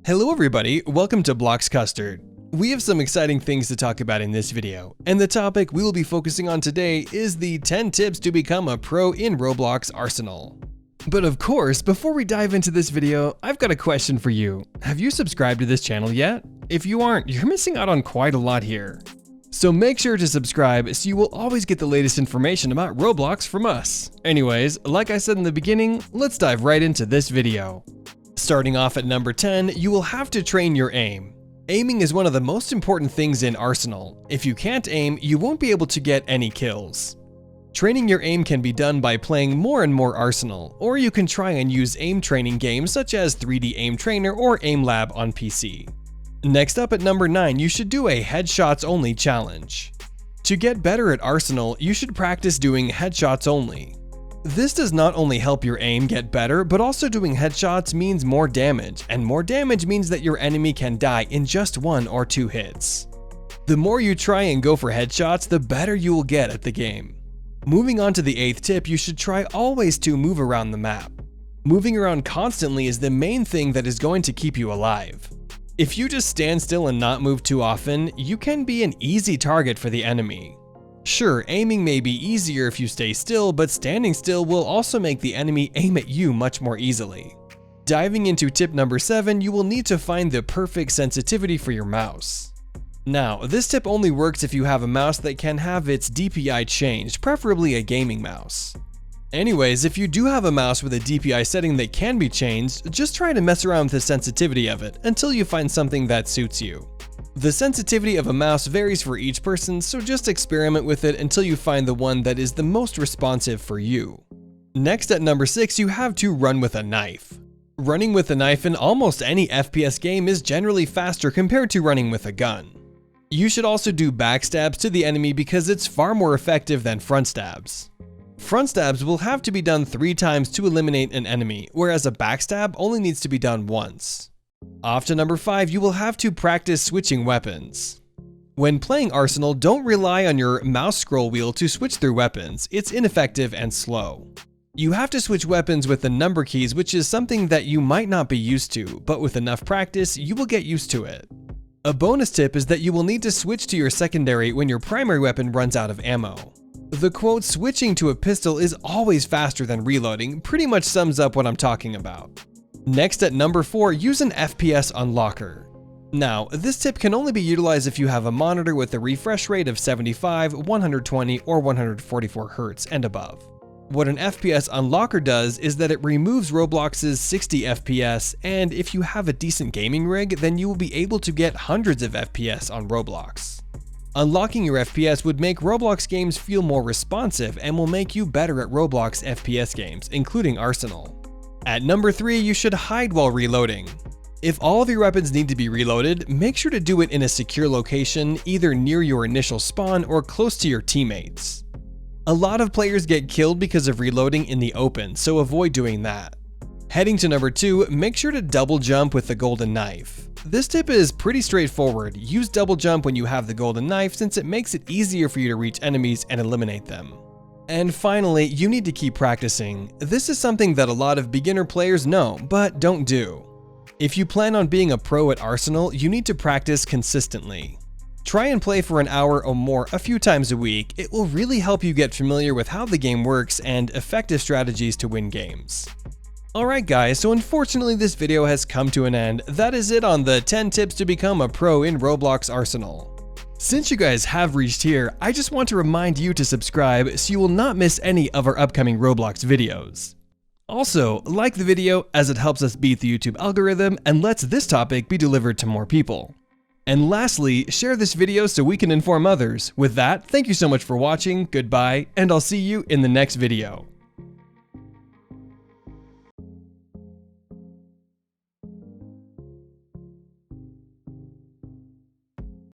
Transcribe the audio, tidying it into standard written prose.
Hello everybody, welcome to Blox Custard. We have some exciting things to talk about in this video, and the topic we will be focusing on today is the 10 tips to become a pro in Roblox Arsenal. But of course, before we dive into this video, I've got a question for you. Have you subscribed to this channel yet? If you aren't, you're missing out on quite a lot here. So make sure to subscribe so you will always get the latest information about Roblox from us. Anyways, like I said in the beginning, let's dive right into this video. Starting off at number 10, you will have to train your aim. Aiming is one of the most important things in Arsenal. If you can't aim, you won't be able to get any kills. Training your aim can be done by playing more and more Arsenal, or you can try and use aim training games such as 3D Aim Trainer or Aim Lab on PC. Next up at number 9, you should do a headshots only challenge. To get better at Arsenal, you should practice doing headshots only. This does not only help your aim get better, but also doing headshots means more damage, and more damage means that your enemy can die in just 1 or 2 hits. The more you try and go for headshots, the better you will get at the game. Moving on to the 8th tip, you should try always to move around the map. Moving around constantly is the main thing that is going to keep you alive. If you just stand still and not move too often, you can be an easy target for the enemy. Sure, aiming may be easier if you stay still, but standing still will also make the enemy aim at you much more easily. Diving into tip number 7, you will need to find the perfect sensitivity for your mouse. Now, this tip only works if you have a mouse that can have its DPI changed, preferably a gaming mouse. Anyways, if you do have a mouse with a DPI setting that can be changed, just try to mess around with the sensitivity of it until you find something that suits you. The sensitivity of a mouse varies for each person, so just experiment with it until you find the one that is the most responsive for you. Next at number 6, you have to run with a knife. Running with a knife in almost any FPS game is generally faster compared to running with a gun. You should also do backstabs to the enemy because it's far more effective than front stabs. Front stabs will have to be done 3 times to eliminate an enemy, whereas a backstab only needs to be done once. Off to number 5, you will have to practice switching weapons. When playing Arsenal, don't rely on your mouse scroll wheel to switch through weapons, it's ineffective and slow. You have to switch weapons with the number keys, which is something that you might not be used to, but with enough practice, you will get used to it. A bonus tip is that you will need to switch to your secondary when your primary weapon runs out of ammo. The quote, "switching to a pistol is always faster than reloading," pretty much sums up what I'm talking about. Next at number 4, use an FPS Unlocker. Now, this tip can only be utilized if you have a monitor with a refresh rate of 75, 120, or 144 Hz and above. What an FPS Unlocker does is that it removes Roblox's 60 FPS, and if you have a decent gaming rig, then you will be able to get hundreds of FPS on Roblox. Unlocking your FPS would make Roblox games feel more responsive and will make you better at Roblox FPS games, including Arsenal. At number 3, you should hide while reloading. If all of your weapons need to be reloaded, make sure to do it in a secure location, either near your initial spawn or close to your teammates. A lot of players get killed because of reloading in the open, so avoid doing that. Heading to number 2, make sure to double jump with the golden knife. This tip is pretty straightforward. Use double jump when you have the golden knife since it makes it easier for you to reach enemies and eliminate them. And finally, you need to keep practicing. This is something that a lot of beginner players know, but don't do. If you plan on being a pro at Arsenal, you need to practice consistently. Try and play for an hour or more a few times a week. It will really help you get familiar with how the game works and effective strategies to win games. Alright guys, so unfortunately this video has come to an end. That is it on the 10 tips to become a pro in Roblox Arsenal. Since you guys have reached here, I just want to remind you to subscribe so you will not miss any of our upcoming Roblox videos. Also, like the video as it helps us beat the YouTube algorithm and lets this topic be delivered to more people. And lastly, share this video so we can inform others. With that, thank you so much for watching, goodbye, and I'll see you in the next video.